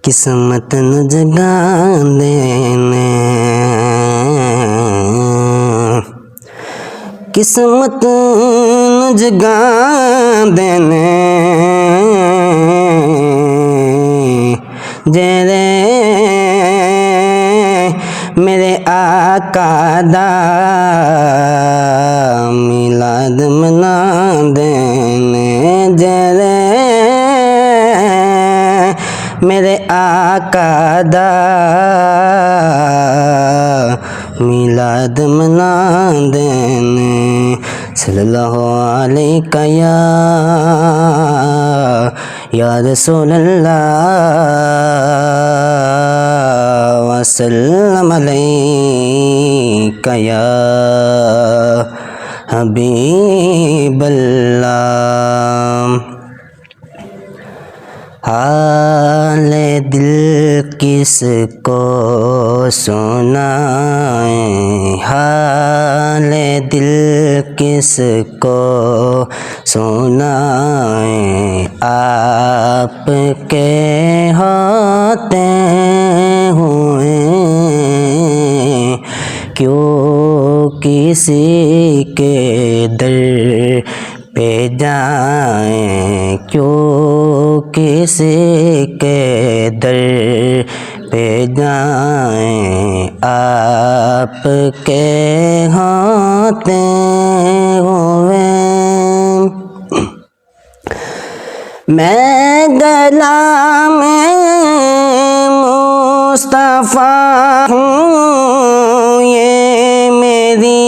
किस्मत न जगा देने, किस्मत न जगा देने जेरे मेरे आका दा मिलाद मना देने, जेरे मेरे आका दा मिलाद मना देने। सल्लल्लाहु अलैका या रसूल अल्लाह वसल्लम अलैका या हबीब अल्लाह। हाले दिल किसको सुनाए, हाले दिल किसको सुनाए, आपके होते हुए क्यों किसी के दर पे जाएं, क्यों किसी के दर पे जाएं, आपके होते हुए। मैं गला में मुस्तफ़ा हूँ, ये मेरी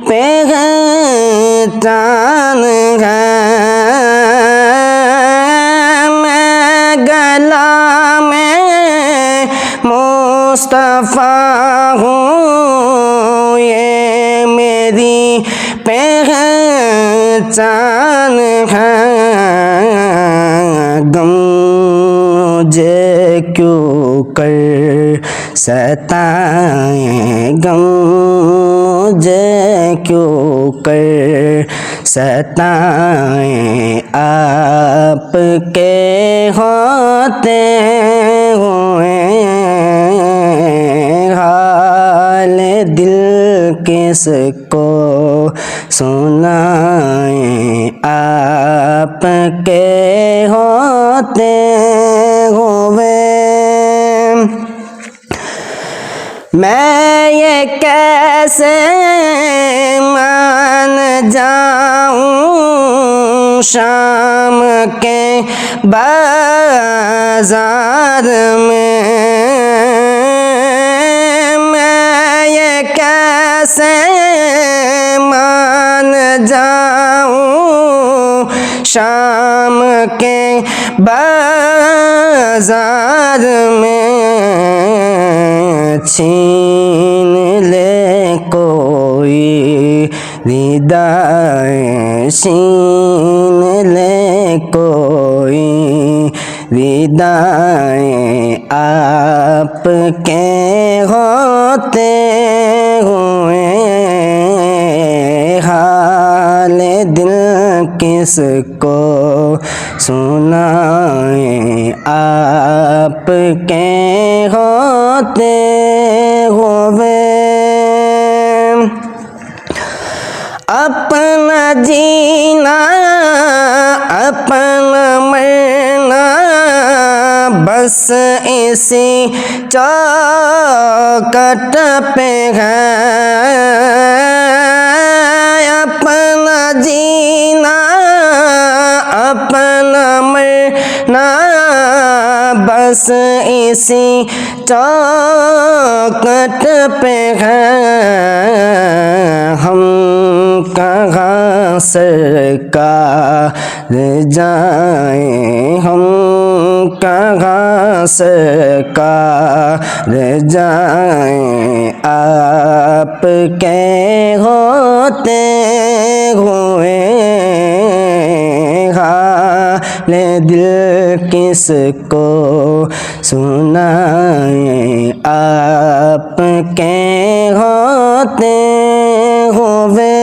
पहचान है। मैं गला में मुस्तफ़ा हूँ, ये मेरी पहचान है। गम मुझे क्यों कर सताए, गम मुझे क्यों कर सताए, आपके होते हुए हाल दिल किसको सुनाए, आपके होते हुए। मैं ये कैसे मान जाऊं शाम के बाजार में, मैं ये कैसे मान जाऊं शाम के बाजार में। छीन ले कोई विदाई, छीन ले कोई विदाई, आपके होते हुए हाल दिल किसको सुनाए, आपके होते हुए। अपना जीना अपना मरना बस इसी चौखट पे है। अपना जीना अपना मरना बस इसी चौखट पे है। हम कहाँ सरकार जाएं, हम कहाँ सरकार जाएं, आपके होते हुए हाल दिल किसको सुनाए, आपके होते हुए।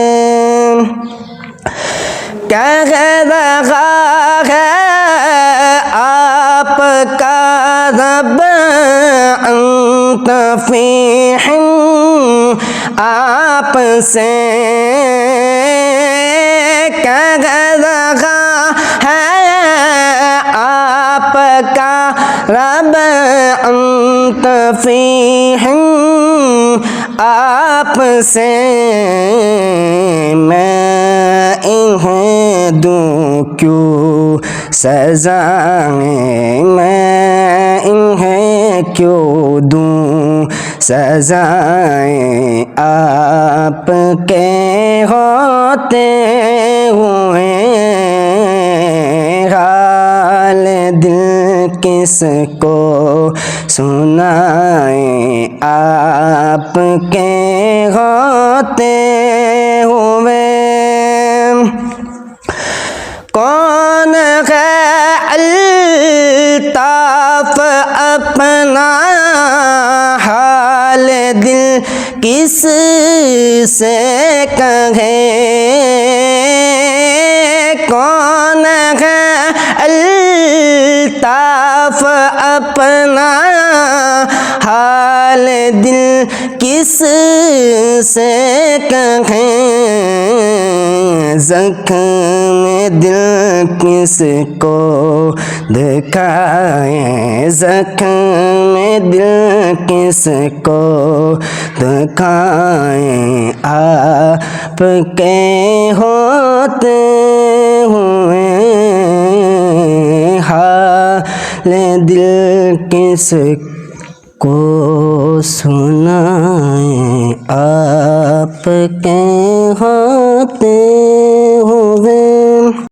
कह रहा है आपका रब अंत फीहिम आपसे कह रहा है आपका रब अंत फीहिम आपसे मैं इन्हें दूँ क्यों सज़ाएं, मैं इन्हें क्यों दूँ सज़ाएं, आपके होते हुए हाल दिल किसको सुनाएं, आपके होते हुए। कौन है अल्ताफ अपना हाल दिल किस से कहे, कौन है अल्ताफ अपना हाल दिल किस से कहें, ज़ख्म दिल किसको दिखाएं, ज़ख्म दिल किसको दिखाएं, आपके होते हुए हाल दिल किसको सुनाएं, आपके होते हुए।